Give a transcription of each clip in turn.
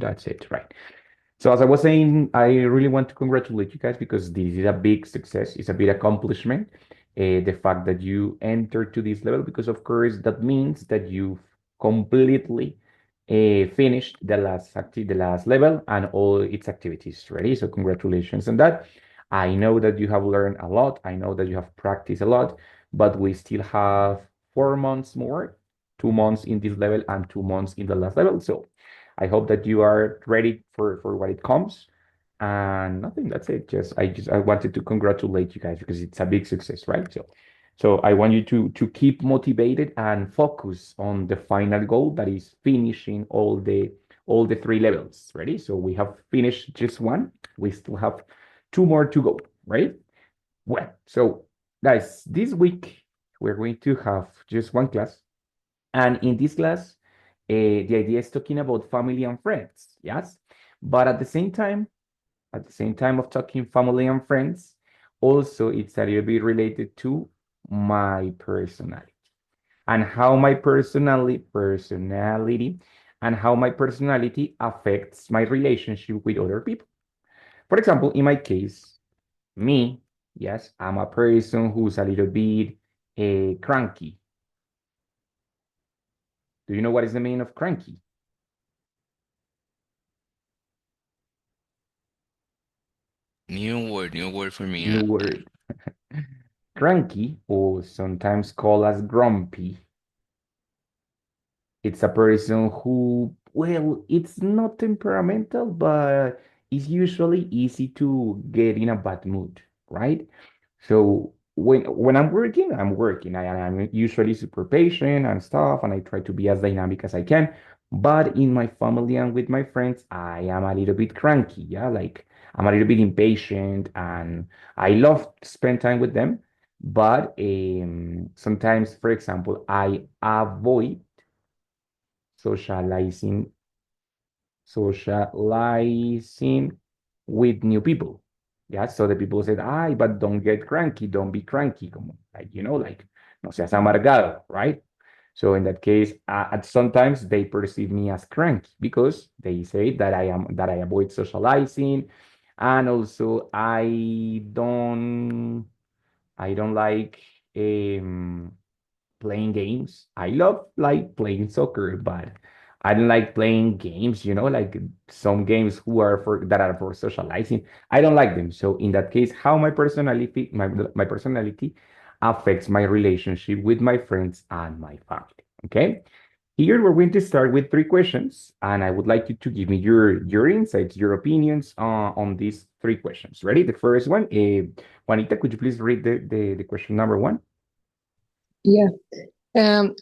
That's it, right? So as I was saying, I really want to congratulate you guys because this is a big success. It's a big accomplishment. The fact that you entered to this level, because of course that means that you've completely finished the last level and all its activities. Ready? So congratulations on that. I know that you have learned a lot. I know that you have practiced a lot, but we still have 4 months more, 2 months in this level and 2 months in the last level. So I hope that you are ready for what it comes. And nothing, that's it. I wanted to congratulate you guys because it's a big success, right? So I want you to keep motivated and focus on the final goal that is finishing all the three levels. Ready? So we have finished just one. We still have two more to go, right? Well, so guys, this week we're going to have just one class. And in this class, the idea is talking about family and friends, yes? But at the same time of talking family and friends, also it's a little bit related to my personality and how my personality and how my personality affects my relationship with other people. For example, in my case, me, yes, I'm a person who's a little bit cranky. Do you know what is the meaning of cranky? New word for me. New word. Cranky, or sometimes called as grumpy, it's a person who, well, it's not temperamental, but it's usually easy to get in a bad mood, right? So when I'm working. I'm usually super patient and stuff, and I try to be as dynamic as I can. But in my family and with my friends, I am a little bit cranky, yeah, like I'm a little bit impatient, and I love to spend time with them. But sometimes, for example, I avoid socializing socializing with new people. Yeah, so the people said, "Ay, but don't get cranky, don't be cranky," como, like, like, no seas amargado, right? So in that case, at sometimes they perceive me as cranky because they say that I avoid socializing, and also I don't like playing games. I love like playing soccer, but I don't like playing games, like some games who are for that are for socializing. I don't like them. So in that case, how my personality affects my relationship with my friends and my family. Okay. Here we're going to start with three questions, and I would like you to give me your insights, your opinions on these three questions. Ready? The first one, Juanita, could you please read the question number one? Yeah.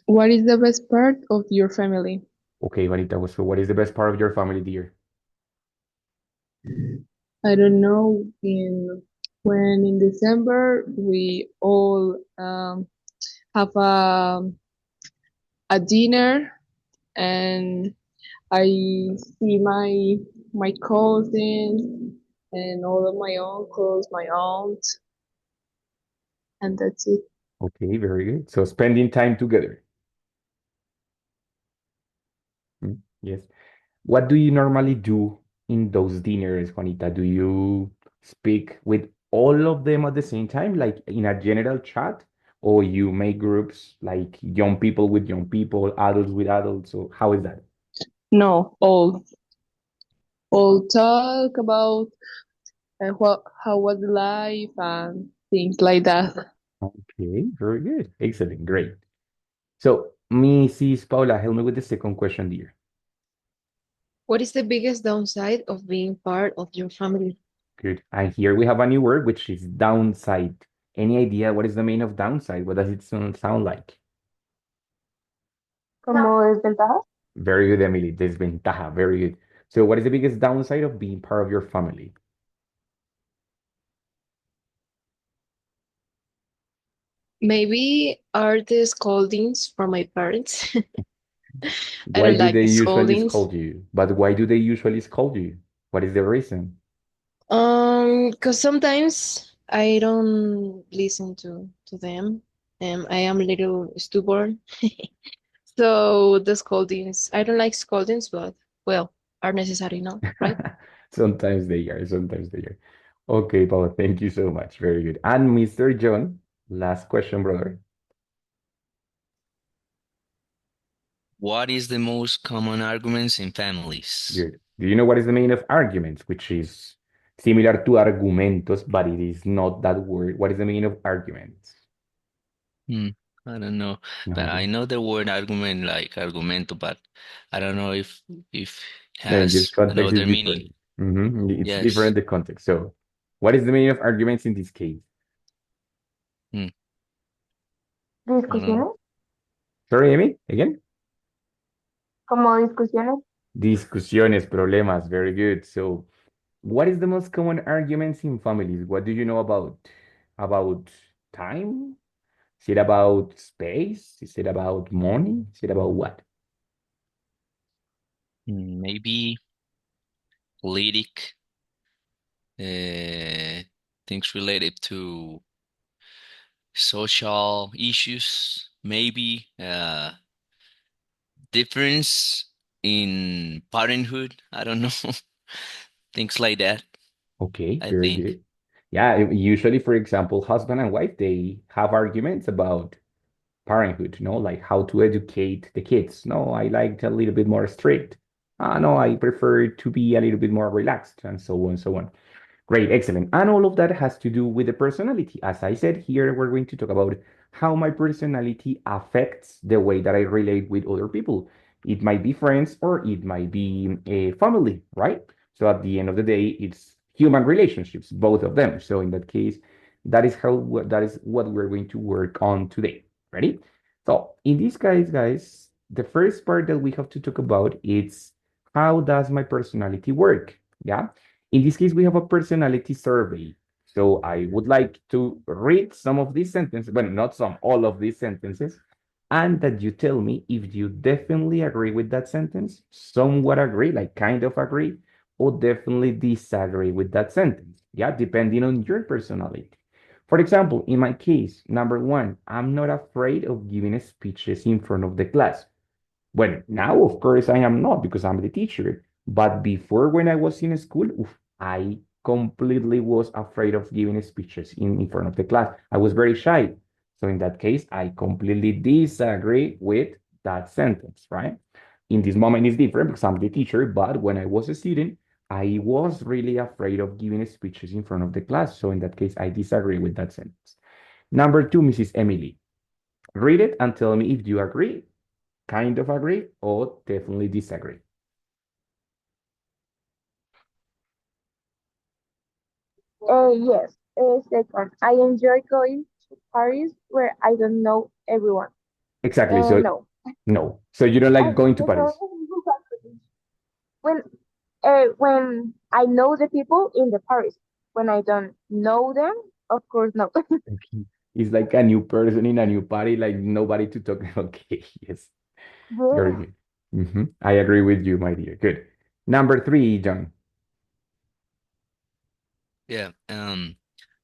What is the best part of your family? Okay, Juanita, so what is the best part of your family, dear? I don't know. When in December we all have a dinner, and I see my cousins and all of my uncles, my aunt, and that's it. Okay, very good. So spending time together. Yes. What do you normally do in those dinners, Juanita? Do you speak with all of them at the same time, like in a general chat, or you make groups like young people with young people, adults with adults? So how is that? No, all talk about how was life and things like that. Okay, very good. Excellent, great. So, Mrs. Paula, help me with the second question, dear. What is the biggest downside of being part of your family? Good. And here we have a new word, which is downside. Any idea what is the meaning of downside? What does it sound like? Como desventaja. Very good, Emily. Desventaja. Very good. So, what is the biggest downside of being part of your family? Maybe are the scoldings from my parents. I Why don't do like they the usually scoldings. scold you? But why do they usually scold you? What is the reason? Because sometimes I don't listen to them. I am a little stubborn. So the scoldings, I don't like scoldings, but well. are necessary, no? Right? Sometimes they are, sometimes they are. Okay, Paul, thank you so much. Very good. And Mr. John, last question, brother. What is the most common arguments in families? Good. Do you know what is the meaning of arguments, which is similar to argumentos, but it is not that word? What is the meaning of arguments? Hmm, I don't know, No but I idea. know the word argument like argumento, but I don't know if it No, in this has context, it's another meaning. different. It's Yes. different, the context. So, what is the meaning of arguments in this case? Hmm, I don't know. Discusiones, Sorry, Amy, again? como discusiones, Discusiones, problemas. Very good. So, what is the most common arguments in families? What do you know about time? Is it about space? Is it about money? Is it about what? Maybe politic things related to social issues, maybe difference in parenthood. I don't know. Things like that, Okay, I very think. good. Yeah, usually, for example, husband and wife, they have arguments about parenthood, like how to educate the kids. No, I like a little bit more strict. No, I prefer to be a little bit more relaxed, and so on, so on. Great, excellent. And all of that has to do with the personality. As I said here, we're going to talk about how my personality affects the way that I relate with other people. It might be friends or it might be a family, right? So at the end of the day, it's human relationships, both of them. So in that case, that is what we're going to work on today. Ready? So in this case, guys, the first part that we have to talk about is how does my personality work? Yeah. In this case, we have a personality survey. So I would like to read some of these sentences, well, not some, all of these sentences, and that you tell me if you definitely agree with that sentence, somewhat agree, like kind of agree, or definitely disagree with that sentence. Yeah, depending on your personality. For example, in my case, number one, I'm not afraid of giving speeches in front of the class. Well, now, of course, I am not because I'm the teacher. But before, when I was in school, oof, I completely was afraid of giving speeches in front of the class. I was very shy. So in that case, I completely disagree with that sentence, right? In this moment, it's different because I'm the teacher. But when I was a student, I was really afraid of giving speeches in front of the class. So in that case, I disagree with that sentence. Number two, Mrs. Emily. Read it and tell me if you agree, kind of agree, or definitely disagree. yes. Second, I enjoy going to Paris where I don't know everyone. Exactly. So No. no. So you don't like going to The Paris. when when I know the people in the Paris, when I don't know them, of course no. Okay. It's like a new person in a new party, like nobody to talk. Okay, yes, very Yeah. good. I agree with you, my dear. Good. Number three, John. Yeah.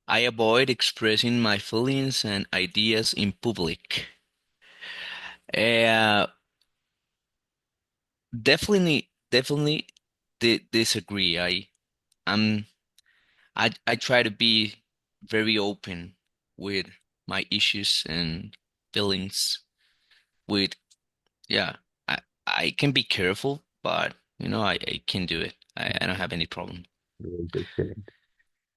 I avoid expressing my feelings and ideas in public. Uh, definitely disagree. I'm I try to be very open with my issues and feelings with yeah. I I can be careful, but I can do it. I don't have any problem. Great, excellent.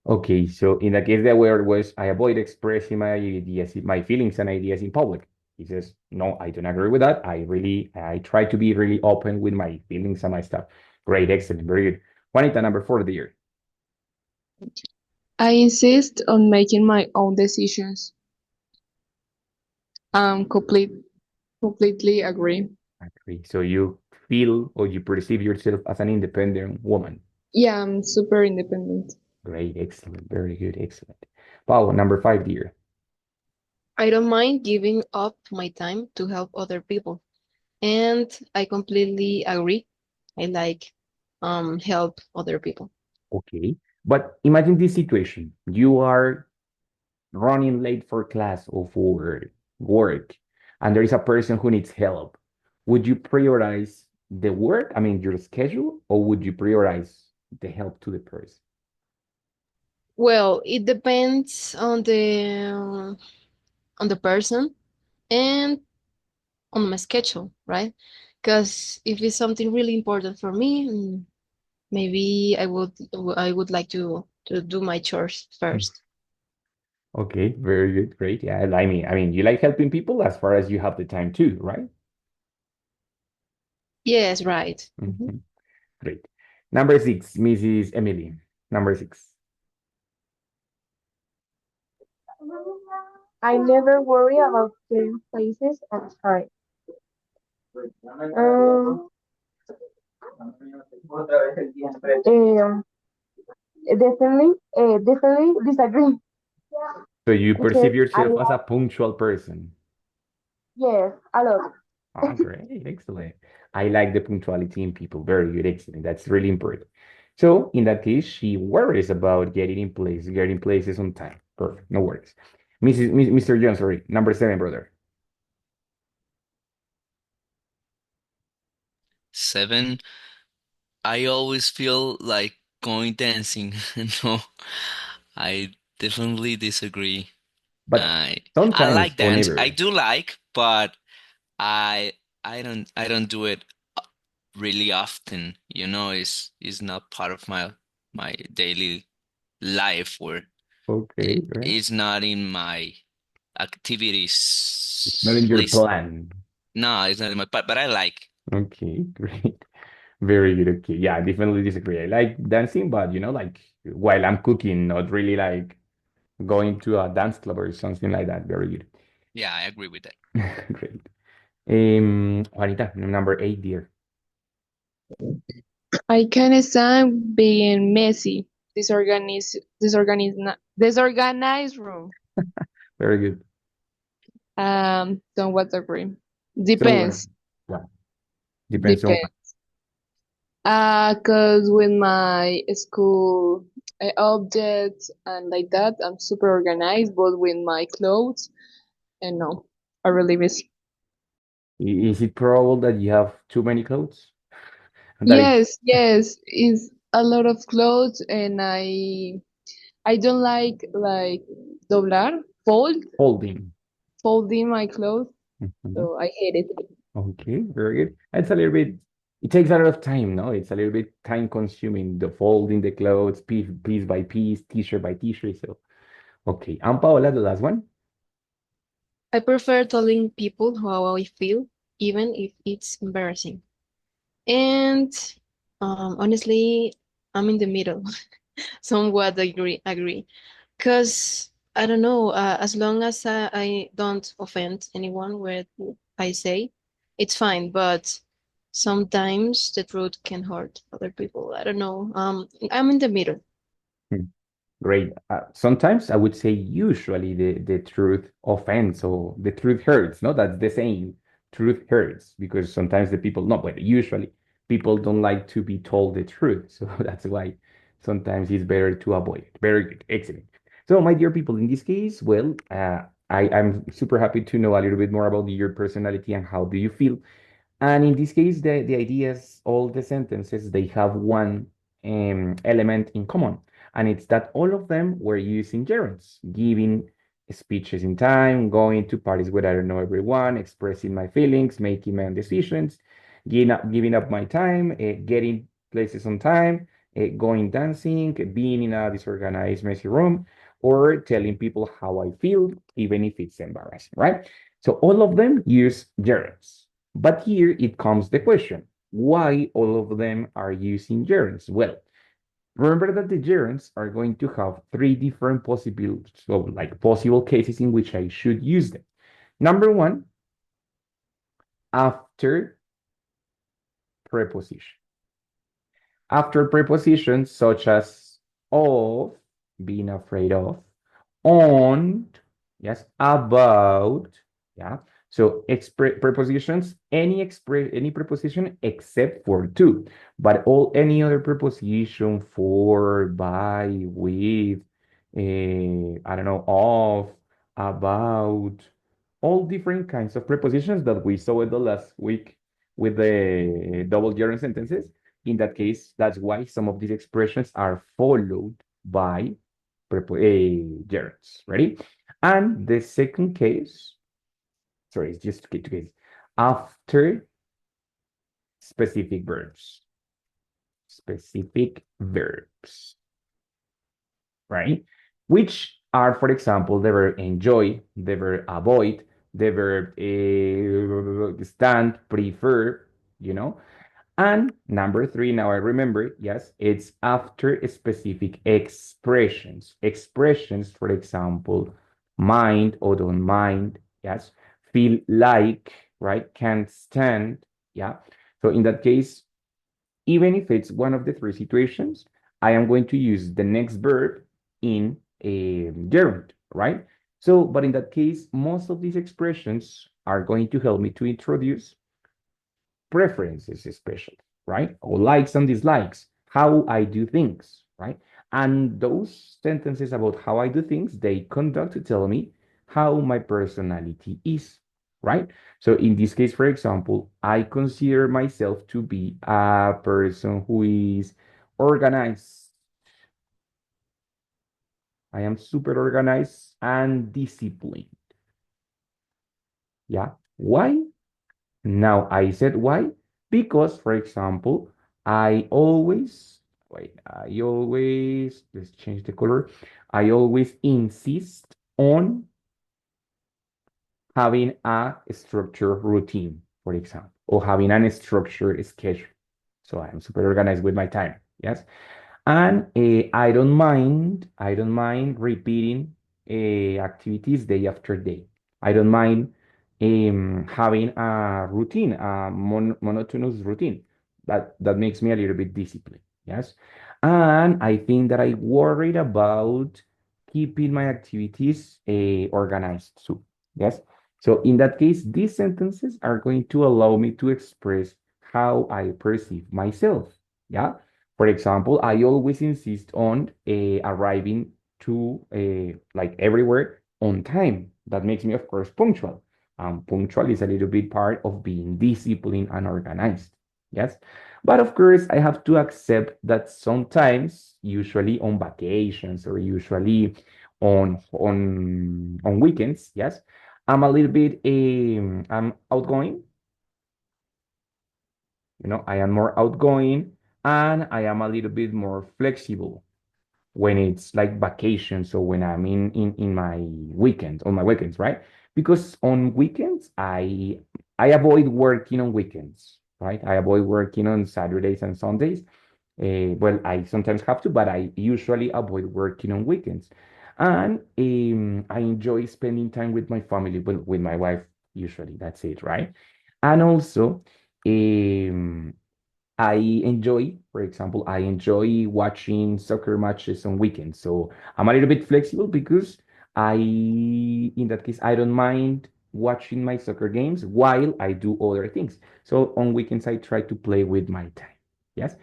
Okay, so in the case the word was I avoid expressing my ideas, my feelings and ideas in public. He says, no, I don't agree with that. I try to be really open with my feelings and my stuff. Great, excellent, very good. Juanita, number four, dear. I insist on making my own decisions. Completely agree. Agree. So you feel or you perceive yourself as an independent woman. Yeah, I'm super independent. Great, excellent, very good, excellent. Paul, number five, dear. I don't mind giving up my time to help other people. And I completely agree. I like help other people. Okay. But imagine this situation. You are running late for class or for work, and there is a person who needs help. Would you prioritize the work, I mean, your schedule, or would you prioritize the help to the person? Well, it depends on the person and on my schedule, right? Because if it's something really important for me, maybe I would like to do my chores Mm. first. Okay, very good, great. Yeah, I mean, you like helping people as far as you have the time too, right? Yes, right. Mhm. Great. Number six, Mrs. Emily. Number six. I never worry about getting places on time. Um, um, definitely disagree So you because perceive I yourself as a like, punctual person. yes, a lot. Ah, great, excellent. I like the punctuality in people. Very good, excellent. That's really important. So in that case, she worries about getting places on time. Perfect, no worries. Mr. Jones, sorry, number seven, brother. 7, I always feel like going dancing. No, I definitely disagree. But I sometimes like or dance. I never. do like, but I I don't do it really often. It's not part of my daily life, or Okay, right. it's not in my Not in activities your list. plan. No, it's not in my, but I like. Okay, great. Very good. Okay. Yeah, I definitely disagree. I like dancing, but like while I'm cooking, not really like going to a dance club or something like that. Very good. Yeah, I agree with that. Great. Juanita, number eight, dear. I can't stand being messy, disorganized room. Very good. Don't what agree. So, Depends. yeah, depends on what. Depends. Cause with my school objects and like that, I'm super organized. But with my clothes, and no, I really miss. Is it probable that you have too many clothes? That it's Yes, yes, it's a lot of clothes, and I don't like doblar, folding. folding my clothes, Mhm. so I hate it. Okay, very good. It's a little bit, it takes a lot of time, no? It's a little bit time consuming, the folding the clothes, piece by piece, t-shirt by t-shirt. So, okay. And Paola, the last one. I prefer telling people how I feel, even if it's embarrassing. And honestly, I'm in the middle. Somewhat agree. Because I don't know, as long as I don't offend anyone with what I say, it's fine. But sometimes the truth can hurt other people. I don't know. I'm in the middle. Hmm. Great. Sometimes I would say usually the truth offends or the truth hurts. No, that's the saying. Truth hurts because sometimes the people, no, but usually people don't like to be told the truth. So that's why sometimes it's better to avoid it. Very good. Excellent. So, my dear people, in this case, well, I'm super happy to know a little bit more about your personality and how do you feel. And in this case, the ideas, all the sentences, they have one element in common, and it's that all of them were using gerunds, giving speeches in time, going to parties where I don't know everyone, expressing my feelings, making my own decisions, giving up my time, getting places on time, going dancing, being in a disorganized, messy room, or telling people how I feel, even if it's embarrassing, right? So all of them use gerunds. But here it comes the question, why all of them are using gerunds? Well, remember that the gerunds are going to have three different possible cases in which I should use them. Number one, after preposition. After prepositions such as of, being afraid of, on, yes, about, yeah. So prepositions, any preposition except for two, but any other preposition for, by, with, I don't know, of, about, all different kinds of prepositions that we saw in the last week. with the double gerund sentences. In that case, that's why some of these expressions are followed by gerunds. Ready? And the second case, sorry, it's just two cases. After specific verbs. Specific verbs. Right? Which are, for example, the verb enjoy, the verb avoid, the verb stand, prefer, you know. And number three, now I remember, yes, it's after specific expressions. Expressions, for example, mind or don't mind, yes, feel like, right, can't stand, yeah. So in that case, even if it's one of the three situations, I am going to use the next verb in a gerund, right? So, but in that case, most of these expressions are going to help me to introduce preferences, especially, right? Or likes and dislikes, how I do things, right? And those sentences about how I do things, they conduct to tell me how my personality is, right? So in this case, for example, I consider myself to be a person who is organized. I am super organized and disciplined. Yeah. Why? Now, I said why? Because, for example, let's change the color. I always insist on having a structured routine, for example, or having a structured schedule. So I'm super organized with my time. Yes. And I don't mind repeating activities day after day. I don't mind having a routine, a monotonous routine. That makes me a little bit disciplined. Yes. And I think that I worried about keeping my activities organized too. Yes. So in that case, these sentences are going to allow me to express how I perceive myself. Yeah. For example, I always insist on arriving to like everywhere on time. That makes me, of course, punctual. Punctual is a little bit part of being disciplined and organized. Yes. But of course, I have to accept that sometimes, usually on vacations or usually on weekends, yes, I'm a little bit I'm outgoing. You know, I am more outgoing and I am a little bit more flexible when it's like vacations or when I'm in my weekends, on my weekends, right? Because on weekends, I avoid working on weekends, right? I avoid working on Saturdays and Sundays. Well, I sometimes have to, but I usually avoid working on weekends. And I enjoy spending time with my family, well, with my wife, usually. That's it, right? And also, um, I enjoy, for example, I enjoy watching soccer matches on weekends. So I'm a little bit flexible because in that case, I don't mind watching my soccer games while I do other things. So on weekends, I try to play with my time. Yes.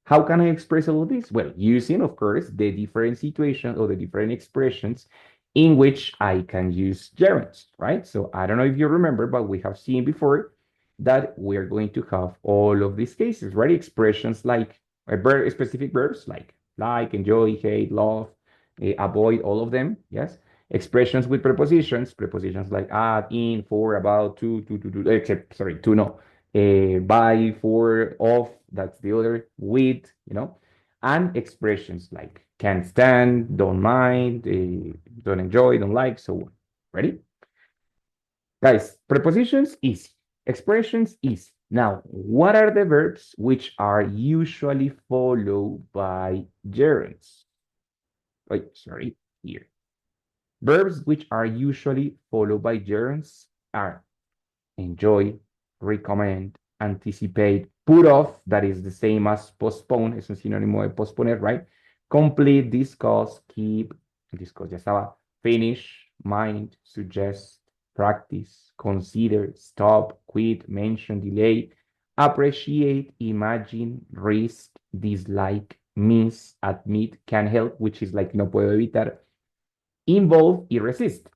How can I express all of this? Well, using, of course, the different situations or the different expressions in which I can use gerunds, right? So I don't know if you remember, but we have seen before that we're going to have all of these cases, right? Expressions like specific verbs like, enjoy, hate, love, avoid, all of them, yes? Expressions with prepositions like at, in, for, about, to, except, sorry, to, no, by, for, of, that's the other, with, and expressions like can't stand, don't mind, don't enjoy, don't like, so on. Ready? Guys, prepositions easy, expressions easy. Now, what are the verbs which are usually followed by gerunds? Wait, sorry, here. Verbs which are usually followed by gerunds are enjoy, recommend, anticipate, put off, that is the same as postpone, es un sinónimo de posponer, right? Complete, discuss, keep, discuss ya estaba, finish, mind, suggest, practice, consider, stop, quit, mention, delay, appreciate, imagine, risk, dislike, miss, admit, can help, which is like no puedo evitar, involve y resist.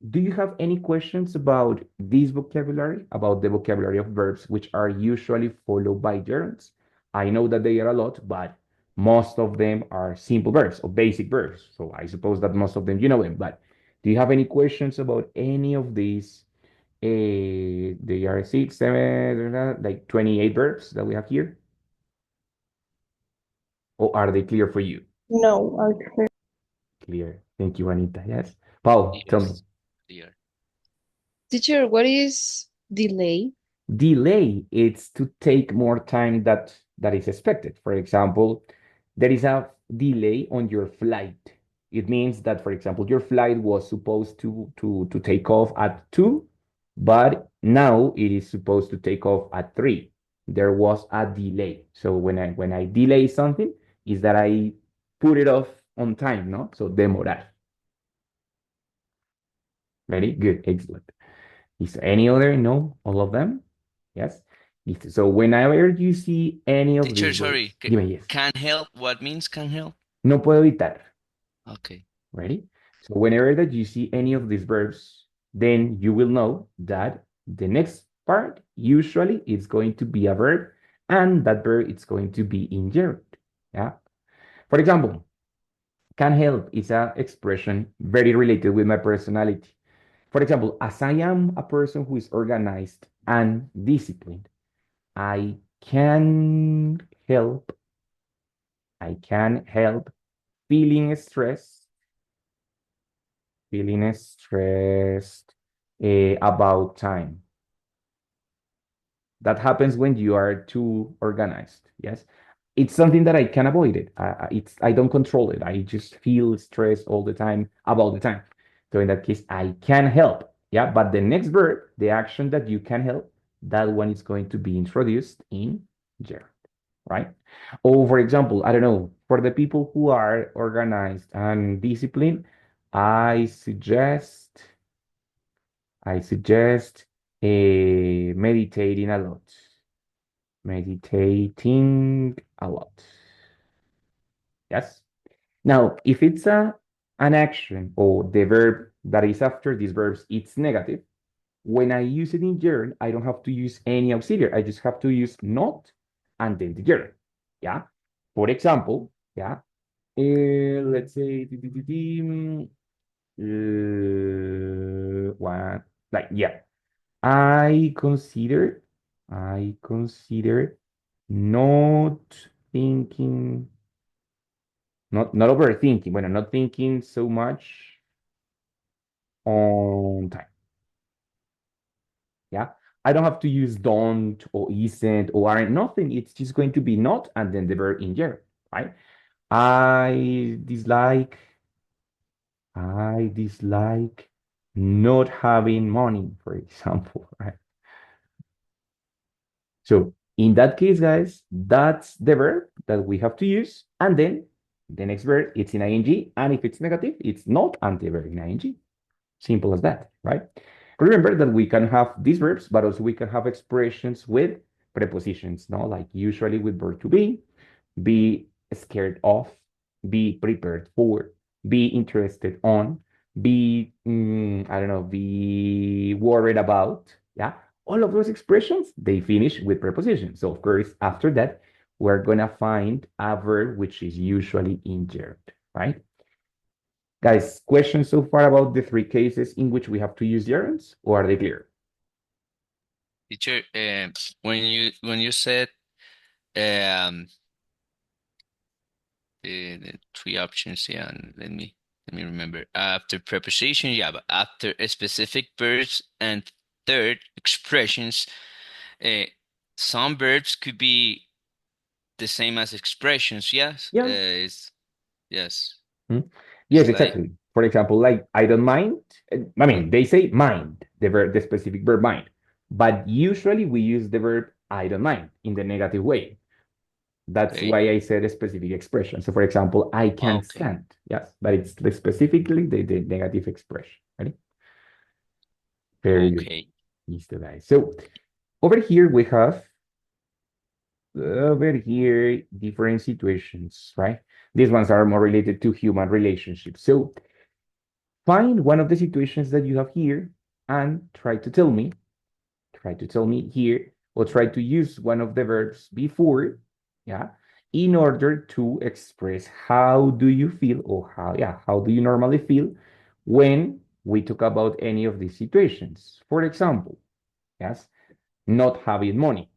do you have any questions about this vocabulary, about the vocabulary of verbs, which are usually followed by gerunds? I know that they are a lot, but most of them are simple verbs or basic verbs. So I suppose that most of them you know them. But do you have any questions about any of these? They are 6, 7, like 28 verbs that we have here. Or are they clear for you? No, Clear. Thank you, Anita. Yes. Paul, tell me. Yes, clear. Teacher, what is delay? Delay, it's to take more time that is expected. For example, there is a delay on your flight. It means that, for example, your flight was supposed to take off at 2, but now it is supposed to take off at 3. There was a delay. So when I delay something, is that I put it off on time, no? So demorar. Very good, excellent. Is there any other? No, all of them? Yes. Listo. So whenever you see any of Teacher, these sorry. verbs, dime yes. Can help. What means can help? No puedo evitar. Okay. Ready? So whenever that you see any of these verbs, then you will know that the next part usually is going to be a verb, and that verb is going to be in gerund. Yeah. For example, can help is an expression very related with my personality. For example, as I am a person who is organized and disciplined, I can help, I can help feeling stressed about time. That happens when you are too organized. Yes, it's something that I can avoid it. I don't control it. I just feel stressed all the time about the time. So in that case, I can help. Yeah, but the next verb, the action that you can help, that one is going to be introduced in gerund, right? Or for example, I don't know, for the people who are organized and disciplined, I suggest meditating a lot. Meditating a lot. Yes. Now, if it's an action or the verb that is after these verbs, it's negative. When I use it in gerund, I don't have to use any auxiliary. I just have to use not and then the gerund. Yeah. For example, yeah. Let's say what like yeah. I consider not thinking, not overthinking, bueno, not thinking so much on time. Yeah. I don't have to use don't or isn't or aren't, nothing. It's just going to be not and then the verb in gerund, right? I dislike not having money, for example, right? So in that case, guys, that's the verb that we have to use. And then the next verb, it's in ing. And if it's negative, it's not and the verb in ing. Simple as that, right? Remember that we can have these verbs, but also we can have expressions with prepositions, no? Like usually with verb to be scared of, be prepared for, be interested on, be, I don't know, be worried about. Yeah. All of those expressions, they finish with prepositions. So, of course, after that, we're going to find a verb which is usually in gerund, right? Guys, questions so far about the 3 cases in which we have to use gerunds, or are they clear? Teacher, when you said um the 3 options, yeah, and let me remember. After preposition, yeah, but after a specific verbs and third expressions, uh, some verbs could be the same as expressions. Yes, Yeah. yes. Hmm? Yes, It's like exactly. For example, like I don't mind. I mean, they say mind, the verb, the specific verb mind, but usually we use the verb I don't mind in the negative way. That's okay, why I said a specific expression. So, for example, I can't okay, stand. Yes, but it's specifically the negative expression. Ready? Very good. okay. Listo, guys. So over here we have different situations, right? These ones are more related to human relationships. So find one of the situations that you have here and try to tell me here, or try to use one of the verbs before, yeah, in order to express how do you feel, or how do you normally feel when we talk about any of these situations. For example, yes, not having money.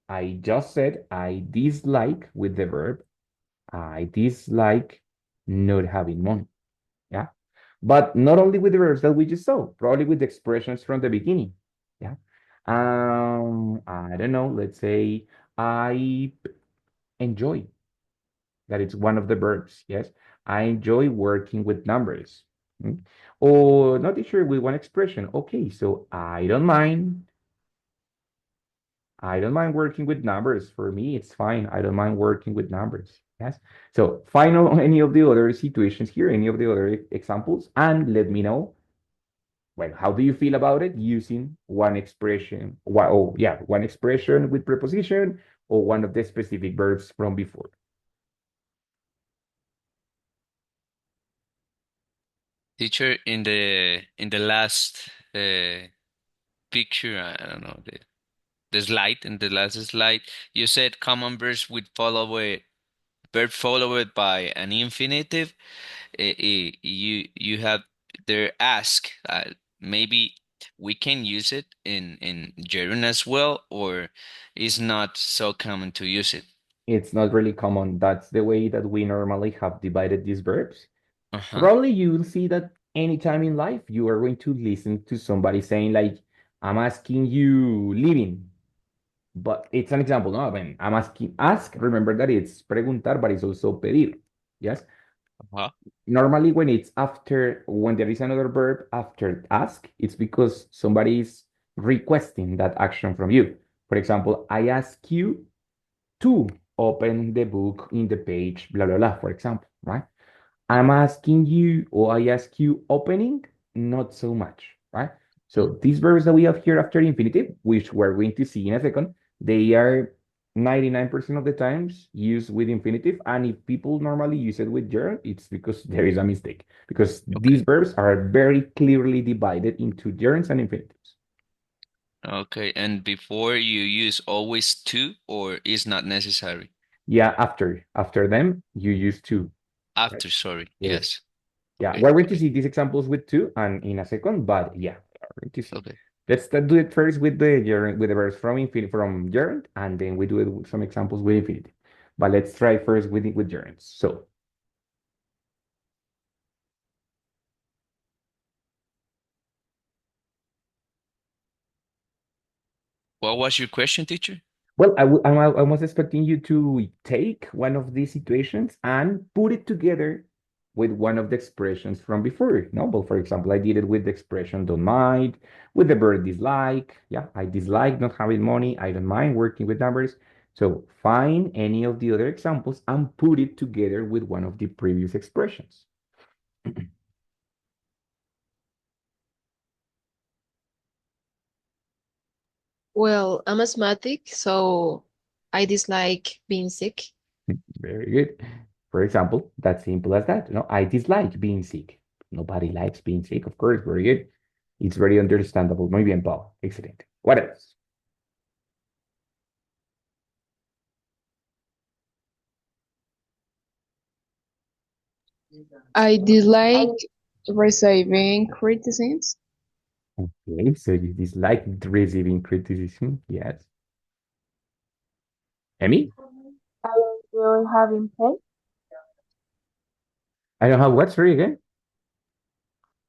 I just said I dislike with the verb, I dislike not having money. Yeah. But not only with the verbs that we just saw, probably with the expressions from the beginning. Yeah. I don't know, let's say I enjoy. That it's one of the verbs. Yes. I enjoy working with numbers. Mm. Or not sure with one expression. Okay, so I don't mind working with numbers. For me, it's fine. I don't mind working with numbers. Yes. So find out any of the other situations here, any of the other examples, and let me know. Well, how do you feel about it using one expression? One expression with preposition or one of the specific verbs from before. Teacher, in the last picture, I don't know, the slide, in the last slide, you said common verbs would follow a verb followed by an infinitive. You have there ask. Maybe we can use it in gerund as well, or it's not so common to use it. It's not really common. That's the way that we normally have divided these verbs. Uh-huh. Probably you will see that anytime in life you are going to listen to somebody saying like, I'm asking you living. But it's an example, no? I mean, I'm asking, ask, remember that it's preguntar, but it's also pedir. Yes? Uh-huh. Normally when there is another verb after ask, it's because somebody is requesting that action from you. For example, I ask you to open the book in the page, blah, blah, blah, for example, right? I'm asking you, or I ask you opening, not so much, right? So these verbs that we have here after infinitive, which we're going to see in a second, they are 99% of the times used with infinitive. And if people normally use it with gerund, it's because there is a mistake, because these Okay. verbs are very clearly divided into gerunds and infinitives. Okay. And before you use always to, or is not necessary? Yeah, after them, you use to, right? After, sorry. Yes. Yes. Yeah, Okay. we're going to Okay. see these examples with two and in a second, but yeah, we're going to see. Okay. Let's do it first with the gerund, with the verbs from from gerund, and then we do it with some examples with infinitive. But let's try first with gerunds. So What was your question, teacher? well, I was expecting you to take one of these situations and put it together with one of the expressions from before. No, but for example, I did it with the expression don't mind, with the verb dislike. Yeah, I dislike not having money. I don't mind working with numbers. So find any of the other examples and put it together with one of the previous expressions. Well, I'm asthmatic, so I dislike being sick. Very good. For example, that's simple as that. No, I dislike being sick. Nobody likes being sick, of course. Very good. It's very understandable. Muy bien, Paul. Excellent. What else? I dislike receiving criticisms. Okay, so you dislike receiving criticism. Yes. Emmy? I enjoy having pets. I don't have what? Sorry again.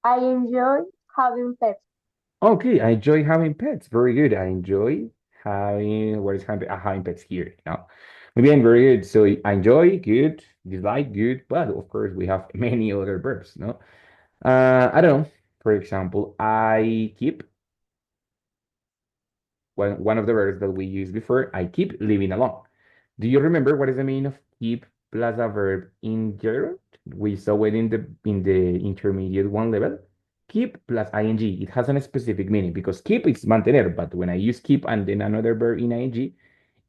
I enjoy having pets. Okay, I enjoy having pets. Very good. I enjoy having, what is having pets here? No. Muy bien, very good. So I enjoy, good. Dislike, good. But of course, we have many other verbs, no? I don't know. For example, I keep one of the verbs that we used before. I keep living alone. Do you remember what is the meaning of keep plus a verb in gerund? We saw it in the intermediate one level. Keep plus ing. It has a specific meaning because keep is mantener, but when I use keep and then another verb in ing,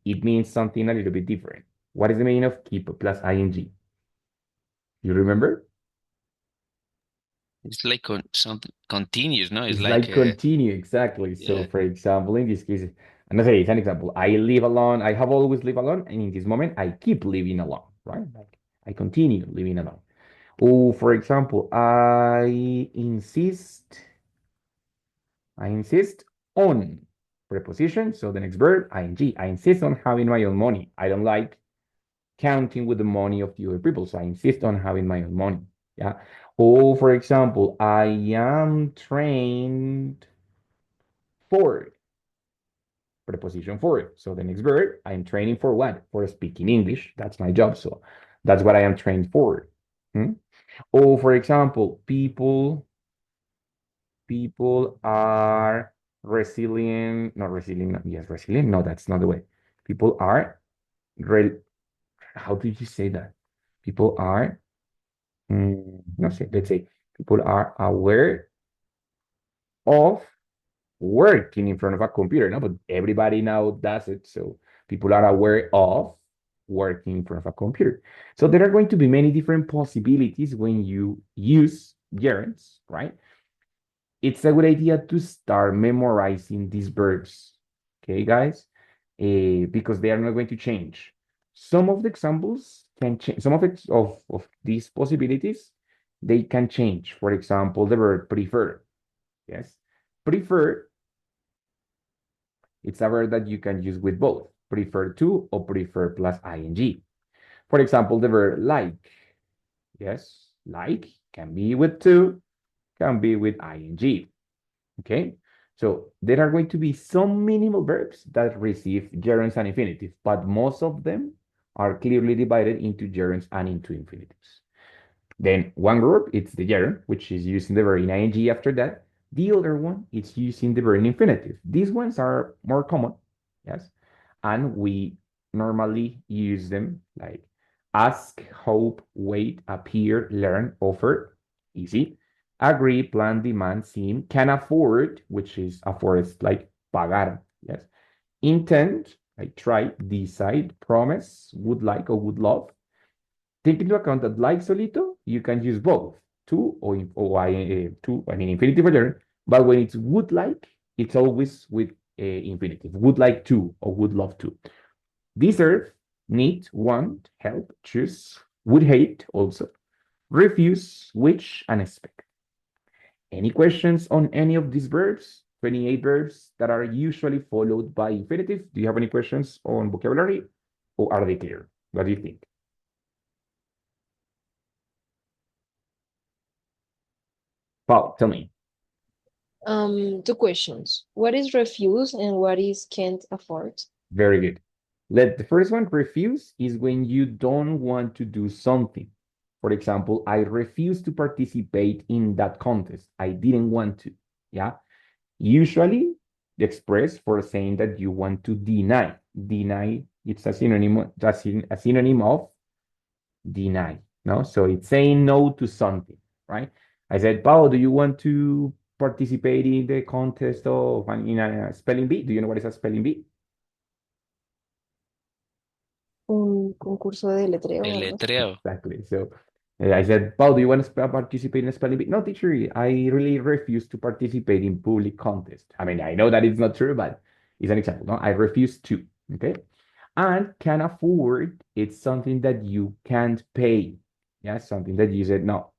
it means something a little bit different. What is the meaning of keep plus ing? You remember? It's like something continuous, no? It's It's like like continue, exactly. So, yeah. for example, in this case, and I say it's an example. I live alone. I have always lived alone, and in this moment, I keep living alone, right? Like I continue living alone. Or, for example, I insist on preposition. So the next verb, ing. I insist on having my own money. I don't like counting with the money of the other people. So I insist on having my own money. Yeah. Or for example, I am trained for preposition for. So the next verb, I'm training for what? For speaking English. That's my job. So that's what I am trained for. Hmm? Or for example, people are resilient, not resilient, yes, resilient. No, that's not the way. People are re how did you say that? People are no sé, let's say people are aware of working in front of a computer, no, but everybody now does it. So people are aware of working in front of a computer. So there are going to be many different possibilities when you use gerunds, right? It's a good idea to start memorizing these verbs, okay, guys? Because they are not going to change. Some of the examples can change, some of it of these possibilities, they can change. For example, the verb prefer, yes? Prefer, it's a verb that you can use with both, prefer to or prefer plus ing. For example, the verb like, yes? Like can be with to, can be with ing. Okay, so there are going to be some minimal verbs that receive gerunds and infinitives, but most of them are clearly divided into gerunds and into infinitives. Then one group, it's the gerund, which is using the verb in ing after that. The other one, it's using the verb in infinitive. These ones are more common, yes, and we normally use them like ask, hope, wait, appear, learn, offer, easy, agree, plan, demand, seem, can afford, which is afford is like pagar, yes, intend, like try, decide, promise, would like or would love. Take into account that like solito, you can use both to to, I mean, infinitive or gerund, but when it's would like, it's always with infinitive, would like to or would love to. Deserve, need, want, help, choose, would hate also, refuse, wish, and expect. Any questions on any of these verbs? 28 verbs that are usually followed by infinitive. Do you have any questions on vocabulary or are they clear? What do you think? Paul, tell me. Two questions. What is refuse and what is can't afford? Very good. The first one, refuse, is when you don't want to do something. For example, I refuse to participate in that contest. I didn't want to. Yeah. Usually, the express for saying that you want to deny. Deny, it's a synonym, a synonym of deny. No, so it's saying no to something, right? I said, Pao, do you want to participate in the contest of in a spelling bee? Do you know what is a spelling bee? Un concurso de letreo o algo así. Deletreo. Exactly. So I said, Paul, do you want to participate in a spelling bee? No, teacher, I really refuse to participate in public contest. I mean, I know that it's not true, but it's an example. No, I refuse to. Okay. And can afford, it's something that you can't pay. Yeah, something that you said, no,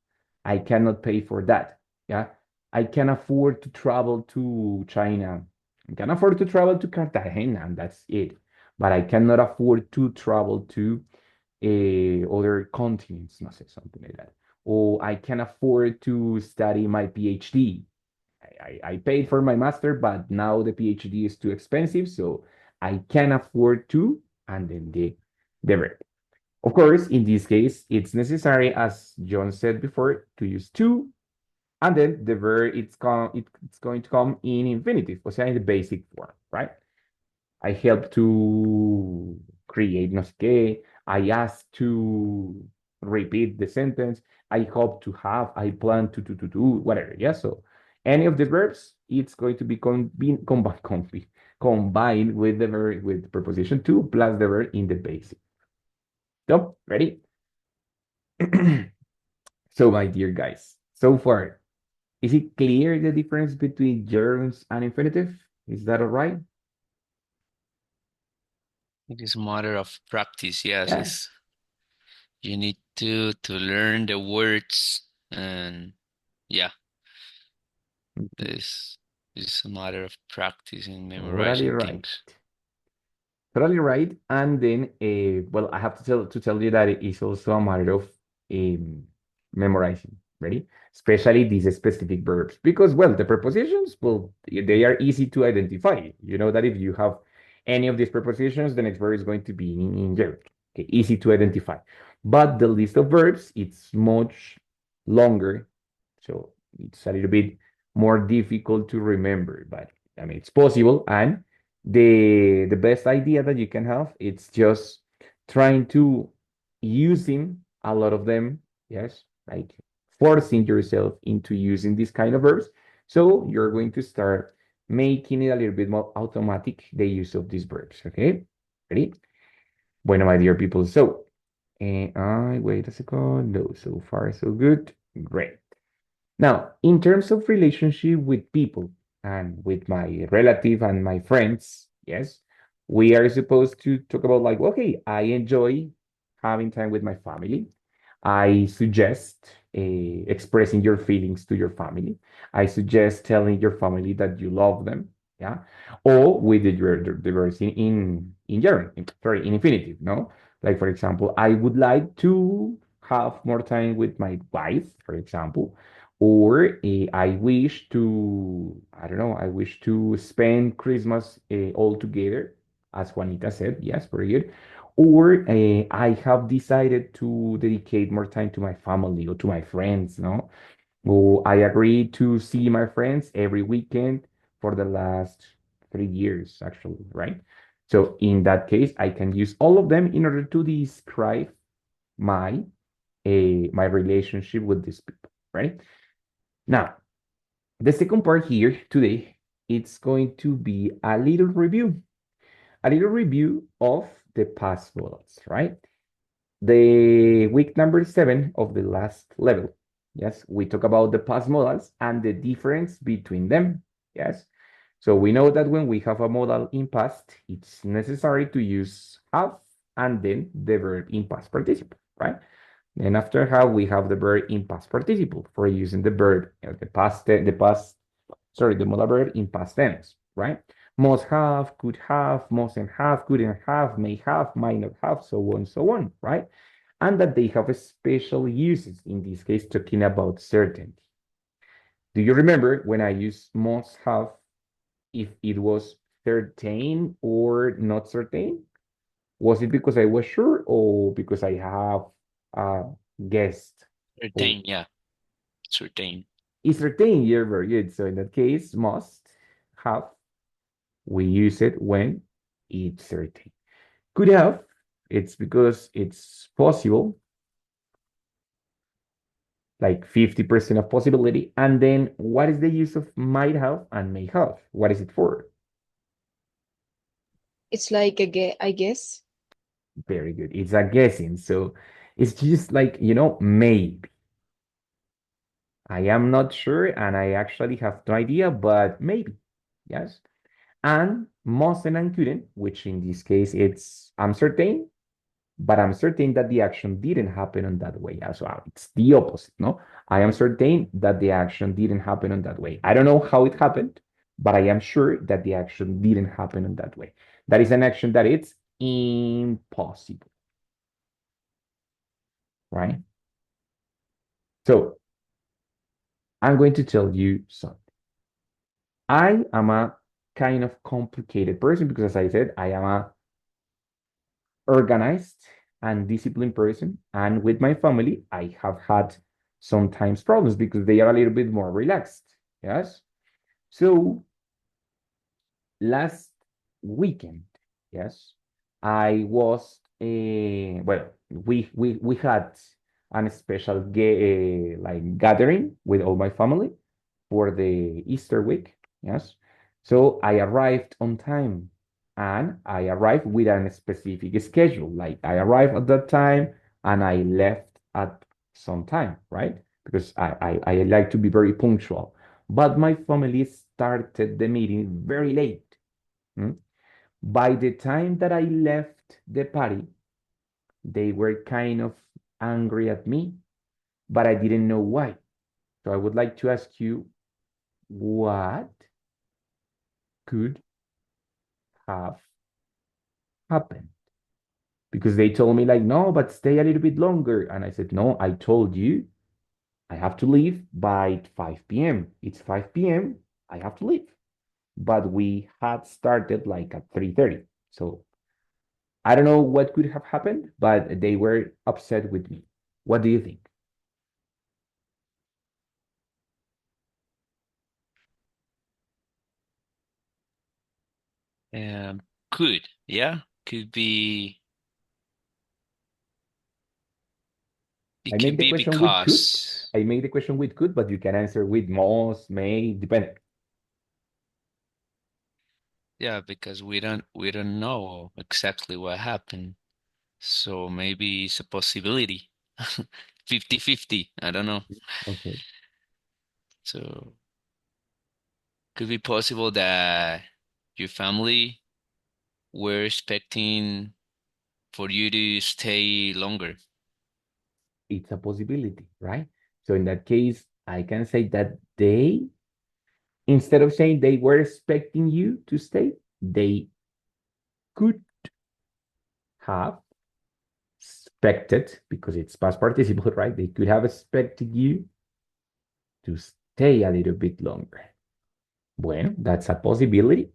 I cannot pay for that. Yeah. I can afford to travel to China. I can afford to travel to Cartagena, and that's it. But I cannot afford to travel to other continents, no sé, something like that. Or I can afford to study my PhD. I paid for my master, but now the PhD is too expensive, so I can afford to, and then the verb. Of course, in this case, it's necessary, as John said before, to use to, and then the verb it's going to come in infinitive, o sea, in the basic form, right? I help to create no sé qué. I ask to repeat the sentence. I hope to have. I plan to do whatever. Yeah. So any of the verbs, it's going to be combined with the verb with preposition to plus the verb in the basic. So ready? So my dear guys, so far Is it clear the difference between gerunds and infinitive? Is that all right? It is a matter of practice. Yes, Yeah. you need to learn the words, and yeah, this is a matter of practice and Totally memorizing right. things. Totally right. And then, well, I have to tell you that it is also a matter of memorizing. Ready? Especially these specific verbs, because well, the prepositions, well, they are easy to identify. You know that if you have any of these prepositions, the next verb is going to be in there. Okay, easy to identify. But the list of verbs, it's much longer, so it's a little bit more difficult to remember. But I mean, it's possible, and the best idea that you can have, it's just trying to using a lot of them, yes, like forcing yourself into using these kind of verbs. So you're going to start making it a little bit more automatic, the use of these verbs. Okay, ready? Bueno, my dear people, so I wait a second. No, so far so good. Great. Now, in terms of relationship with people and with my relative and my friends, yes, we are supposed to talk about like, okay, I enjoy having time with my family. I suggest expressing your feelings to your family. I suggest telling your family that you love them, yeah, or with the verse in gerund, sorry, in infinitive, no? Like for example, I would like to have more time with my wife, for example, or I wish to, I don't know, I wish to spend Christmas all together, as Juanita said. Yes, very good. Or I have decided to dedicate more time to my family or to my friends, no? Or I agreed to see my friends every weekend for the last 3 years, actually, right? So in that case, I can use all of them in order to describe my my relationship with these people, right? Now, the second part here today, it's going to be a little review of the past models, right? The week number 7 of the last level. Yes, we talk about the past modals and the difference between them. Yes, so we know that when we have a modal in past, it's necessary to use have and then the verb in past participle, right? And after have, we have the verb in past participle for using the verb, the modal verb in past tense, right? Must have, could have, mustn't have, couldn't have, may have, might not have, so on, right? And that they have a special uses, in this case, talking about certainty. Do you remember when I used must have, if it was certain or not certain? Was it because I was sure or because I have guessed? Or Certain, yeah, certain. is certain? Yeah, very good. So in that case, must have, we use it when it's certain. Could have, it's because it's possible, like 50% of possibility. And then what is the use of might have and may have? What is it for? It's like I guess. Very good. It's a guessing. So it's just like, maybe. I am not sure and I actually have no idea, but maybe. Yes. And mustn't and couldn't, which in this case it's I'm certain, but I'm certain that the action didn't happen on that way as well. It's the opposite, no? I am certain that the action didn't happen on that way. I don't know how it happened, but I am sure that the action didn't happen on that way. That is an action that it's impossible, right? So I'm going to tell you something. I am a kind of complicated person because, as I said, I am a organized and disciplined person. And with my family, I have had sometimes problems because they are a little bit more relaxed. Yes. So last weekend, yes, I was well, we had a special like gathering with all my family for the Easter week. Yes. So I arrived on time and I arrived with a specific schedule. Like I arrived at that time and I left at some time, right? because I like to be very punctual. But my family started the meeting very late. Hmm? By the time that I left the party, they were kind of angry at me, but I didn't know why. So I would like to ask you, what could have happened? Because they told me like, no, but stay a little bit longer. And I said, no, I told you I have to leave by 5 p.m. It's 5 p.m. I have to leave. But we had started like at 3:30. So I don't know what could have happened, but they were upset with me. What do you think? Could, yeah, could be. I It make could the be question with could. because, I make the question with could, but you can answer with most, may, depending. yeah, because we don't know exactly what happened. So maybe it's a possibility. 50-50. I don't know. Okay. So could be possible that your family were expecting for you to stay longer. It's a possibility, right? So in that case, I can say that they, instead of saying they were expecting you to stay, they could have expected, because it's past participle, right? They could have expected you to stay a little bit longer. Bueno, that's a possibility.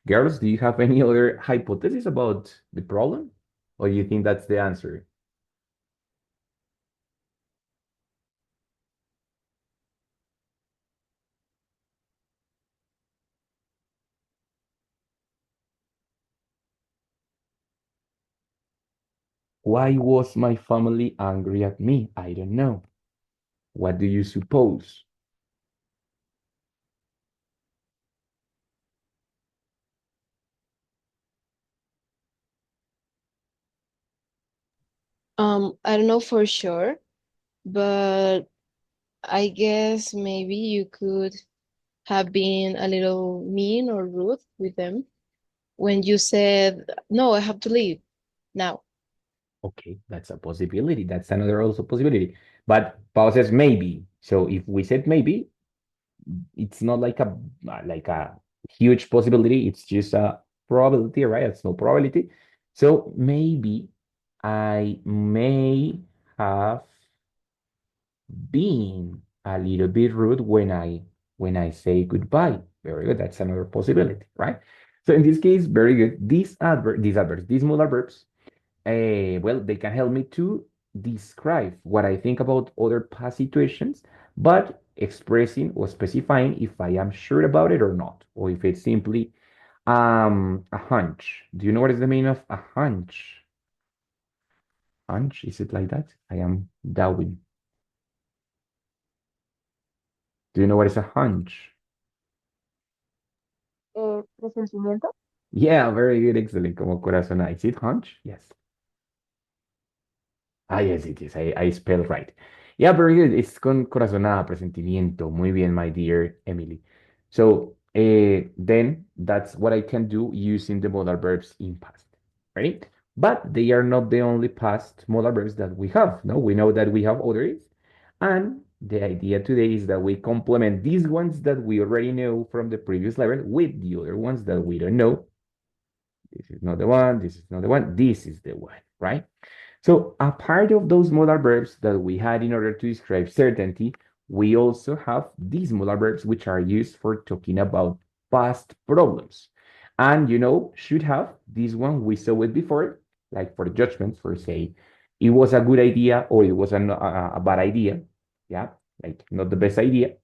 Girls, do you have any other hypothesis about the problem? Or you think that's the answer? Why was my family angry at me? I don't know. What do you suppose? I don't know for sure, but I guess maybe you could have been a little mean or rude with them when you said, "No, I have to leave now." Okay, that's a possibility. That's another also possibility. But Paul says maybe. So if we said maybe, it's not like a huge possibility. It's just a probability, right? It's no probability. So maybe I may have been a little bit rude when I say goodbye. Very good. That's another possibility, right? So in this case, very good. These modular verbs, well, they can help me to describe what I think about other past situations, but expressing or specifying if I am sure about it or not, or if it's simply a hunch. Do you know what is the meaning of a hunch? Hunch, is it like that? I am doubting. Do you know what is a hunch? Presentimiento. Yeah, very good, excellent. Como corazón. Is it hunch? Yes. Ah, yes, it is. I spelled right. Yeah, very good. It's con corazonada, presentimiento. Muy bien, my dear Emily. So then that's what I can do using the modal verbs in past, right? But they are not the only past modal verbs that we have. No, we know that we have others. And the idea today is that we complement these ones that we already know from the previous level with the other ones that we don't know. This is not the one. This is not the one. This is the one, right? So a part of those modal verbs that we had in order to describe certainty, we also have these modal verbs which are used for talking about past problems. And should have this one, we saw it before, like for judgments, for say, it was a good idea or it was a bad idea. Yeah, like not the best idea.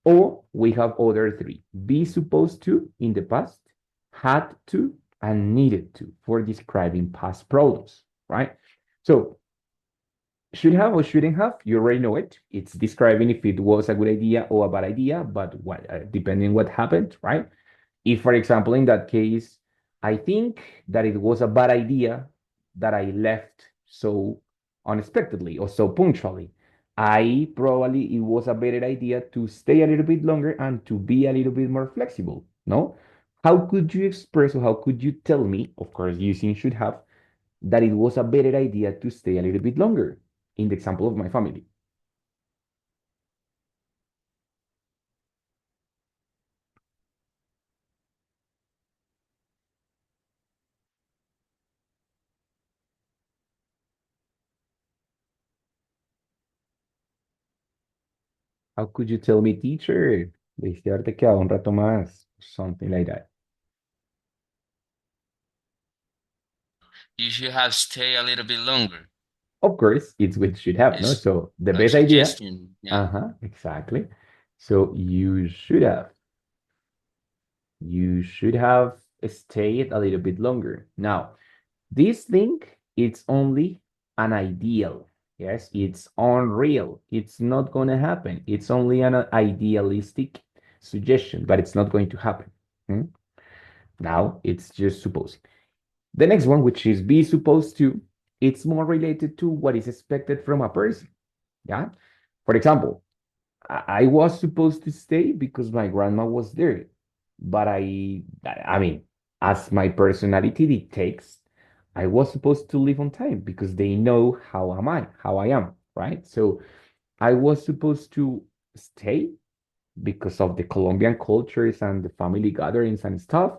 Or we have other three: be supposed to in the past, had to, and needed to for describing past problems, right? So should have or shouldn't have, you already know it. It's describing if it was a good idea or a bad idea, but what depending what happened, right? If, for example, in that case, I think that it was a bad idea that I left so unexpectedly or so punctually. it was a better idea to stay a little bit longer and to be a little bit more flexible, no? How could you express or how could you tell me, of course, using should have, that it was a better idea to stay a little bit longer in the example of my family? How could you tell me, teacher, debiste haberte quedado un rato más? Something like that. You should have stayed a little bit longer. Of course, it's with should have, no? It's So the like best idea, suggestion. Yeah. exactly. So you should have stayed a little bit longer. Now, this thing, it's only an ideal. Yes, it's unreal. It's not going to happen. It's only an idealistic suggestion, but it's not going to happen. Hmm? Now, it's just supposing. The next one, which is be supposed to, it's more related to what is expected from a person. Yeah. For example, I was supposed to stay because my grandma was there, but I mean, as my personality dictates, I was supposed to leave on time because they know how I am, right? So I was supposed to stay because of the Colombian cultures and the family gatherings and stuff,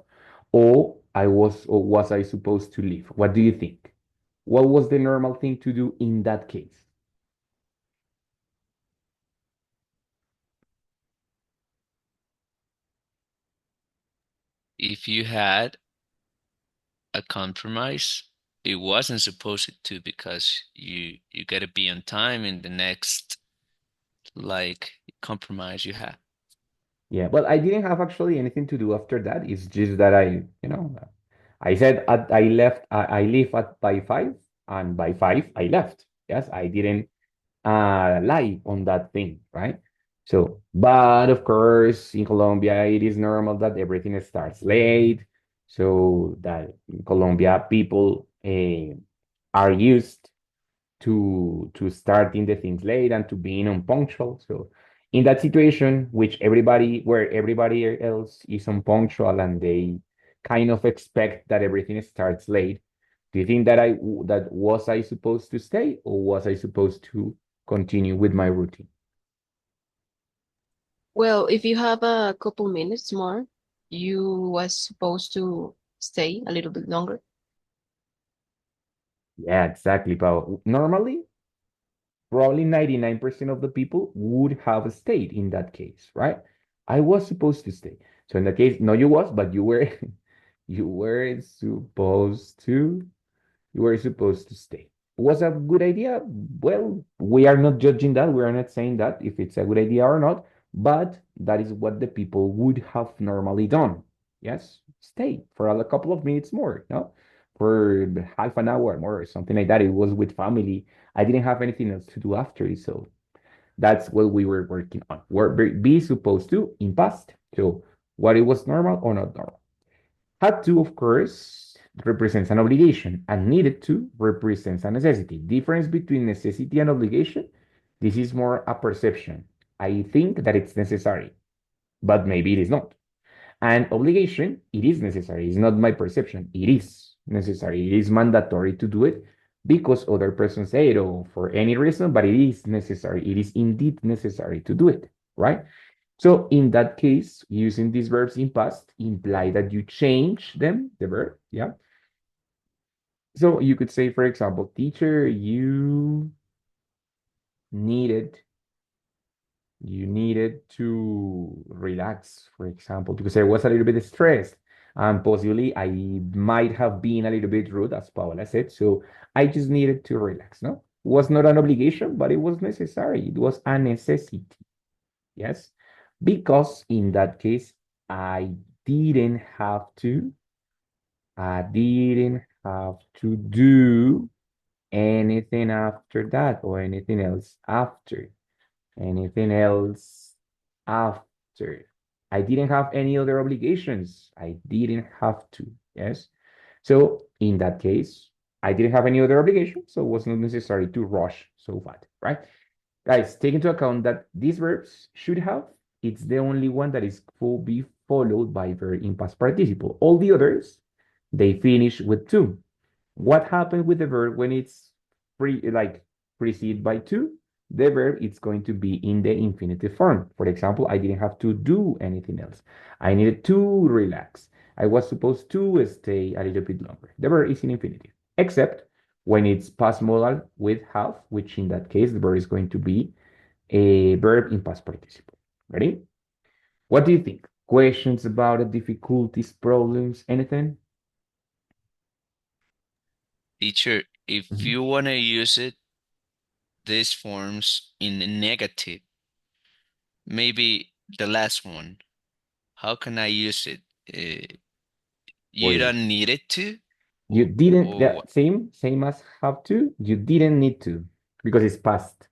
or was I supposed to leave? What do you think? What was the normal thing to do in that case? If you had a compromise, it wasn't supposed to because you gotta be on time in the next like compromise you have. Yeah, well, I didn't have actually anything to do after that. It's just that I said I left. I leave at by 5, and by 5 I left. Yes, I didn't lie on that thing, right? So, but of course, in Colombia, it is normal that everything starts late. So that in Colombia people are used to starting the things late and to being unpunctual. So in that situation, where everybody else is unpunctual and they kind of expect that everything starts late, do you think that that was I supposed to stay or was I supposed to continue with my routine? Well, if you have a couple minutes more, you was supposed to stay a little bit longer. Yeah, exactly, Pao. Normally, probably 99% of the people would have stayed in that case, right? I was supposed to stay. So in that case, no, you was, but you were you were supposed to stay. Was a good idea? Well, we are not judging that. We are not saying that if it's a good idea or not, but that is what the people would have normally done. Yes, stay for a couple of minutes more, no? For half an hour more or something like that. It was with family. I didn't have anything else to do after, so that's what we were working on. Be supposed to in past. So what it was normal or not normal. Had to, of course, represents an obligation, and needed to represents a necessity. Difference between necessity and obligation, this is more a perception. I think that it's necessary, but maybe it is not. And obligation, it is necessary. It's not my perception. It is necessary. It is mandatory to do it because other persons say it or for any reason, but it is necessary. It is indeed necessary to do it, right? So in that case, using these verbs in past imply that you change them, the verb, yeah. So you could say, for example, teacher, needed needed to relax, for example, because I was a little bit stressed and possibly I might have been a little bit rude, as Paola said. So I just needed to relax, no? Was not an obligation, but it was necessary. It was a necessity. Yes, because in that case, I didn't have to, I didn't have to do anything after that or anything else after, anything else after. I didn't have any other obligations. I didn't have to. Yes. So in that case, I didn't have any other obligation, so it was not necessary to rush so fast, right? Guys, take into account that these verbs should have, it's the only one that is will be followed by verb in past participle. All the others, they finish with to. What happens with the verb when it's preceded by to? The verb it's going to be in the infinitive form. For example, I didn't have to do anything else. I needed to relax. I was supposed to stay a little bit longer. The verb is in infinitive, except when it's past modal with have, which in that case, the verb is going to be a verb in past participle. Ready? What do you think? Questions about the difficulties, problems, anything? Teacher, if Mhm. you want to use these forms in a negative, maybe the last one, how can I use it? You Well, don't need it to, you didn't, or yeah, same as have to, you didn't need to because it's past.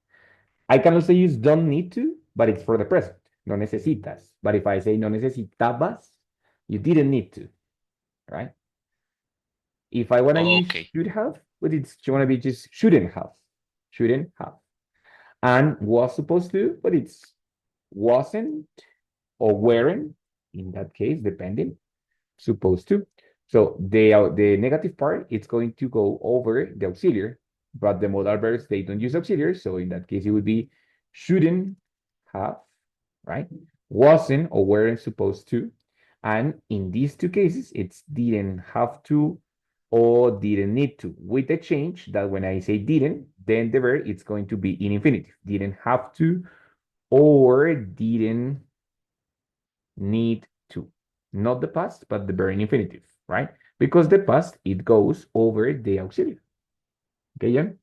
I can also use don't need to, but it's for the present. No necesitas. But if I say no necesitabas, you didn't need to, right? If I want to use okay, should have, but it's want to be just shouldn't have. Shouldn't have. And was supposed to, but it's wasn't or weren't, in that case, depending, supposed to. So the negative part, it's going to go over the auxiliary, but the modal verbs, they don't use auxiliary. So in that case, it would be shouldn't have, right? Wasn't or weren't supposed to. And in these two cases, it's didn't have to or didn't need to, with the change that when I say didn't, then the verb it's going to be in infinitive. Didn't have to or didn't need to. Not the past, but the verb in infinitive, right? Because the past, it goes over the auxiliary. Okay, Jan?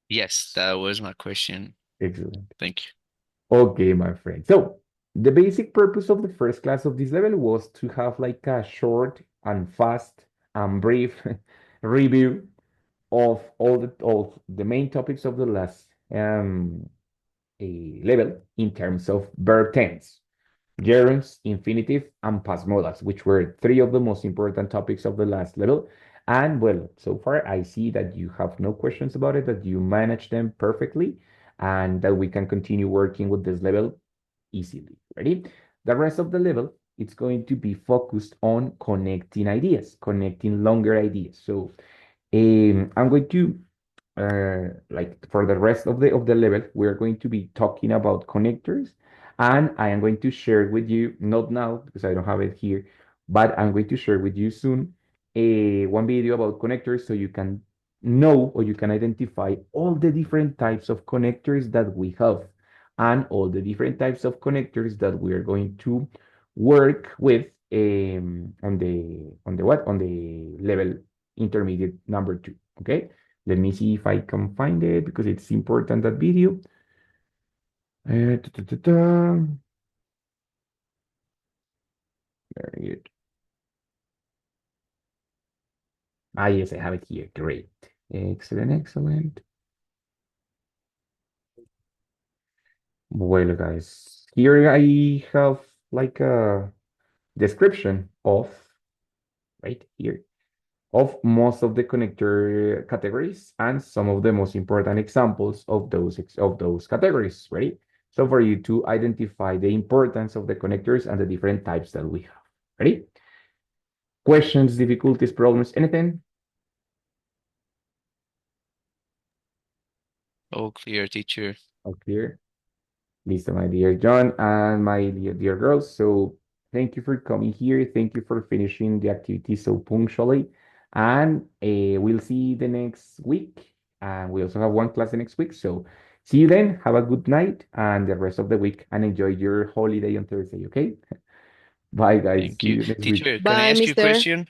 yes, that was my question. Excellent. Thank you. Okay, my friend. So the basic purpose of the first class of this level was to have like a short and fast and brief review of all the main topics of the last level in terms of verb tense, gerunds, infinitive, and past modals, which were three of the most important topics of the last level. And well, so far I see that you have no questions about it, that you manage them perfectly, and that we can continue working with this level easily. Ready? The rest of the level, it's going to be focused on connecting ideas, connecting longer ideas. So I'm going to like for the rest of the level, we're going to be talking about connectors, and I am going to share with you, not now because I don't have it here, but I'm going to share with you soon one video about connectors so you can know or you can identify all the different types of connectors that we have and all the different types of connectors that we are going to work with on the level intermediate number 2. Okay. Let me see if I can find it because it's important, that video. Ta, ta, ta, ta. Very good. Ah, yes, I have it here. Great. Excellent, excellent. Well, guys, here I have like a description of, right here, of most of the connector categories and some of the most important examples of those categories, right? So for you to identify the importance of the connectors and the different types that we have. Ready? Questions, difficulties, problems, anything? All clear, teacher. All clear? Lisa, my dear John, and my dear girls. So thank you for coming here. Thank you for finishing the activity so punctually. And we'll see the next week. And we also have one class the next week. So see you then. Have a good night and the rest of the week and enjoy your holiday on Thursday, okay? Bye, guys. Thank See you. you next week. Teacher, can I Bye, ask you a mister. question?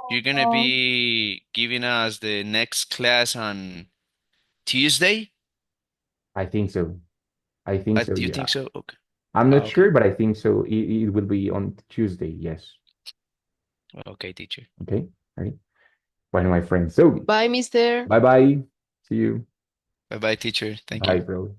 You're gonna Um, be giving us the next class on Tuesday? I think so. I think so, Do you yeah. think so? Okay. I'm not Okay. sure, but I think so. It will be on Tuesday. Yes. Okay, teacher. Okay. All right. Bueno, my friend. So Bye, mister. bye bye. See you. Bye bye, teacher. Thank you. Bye, bro.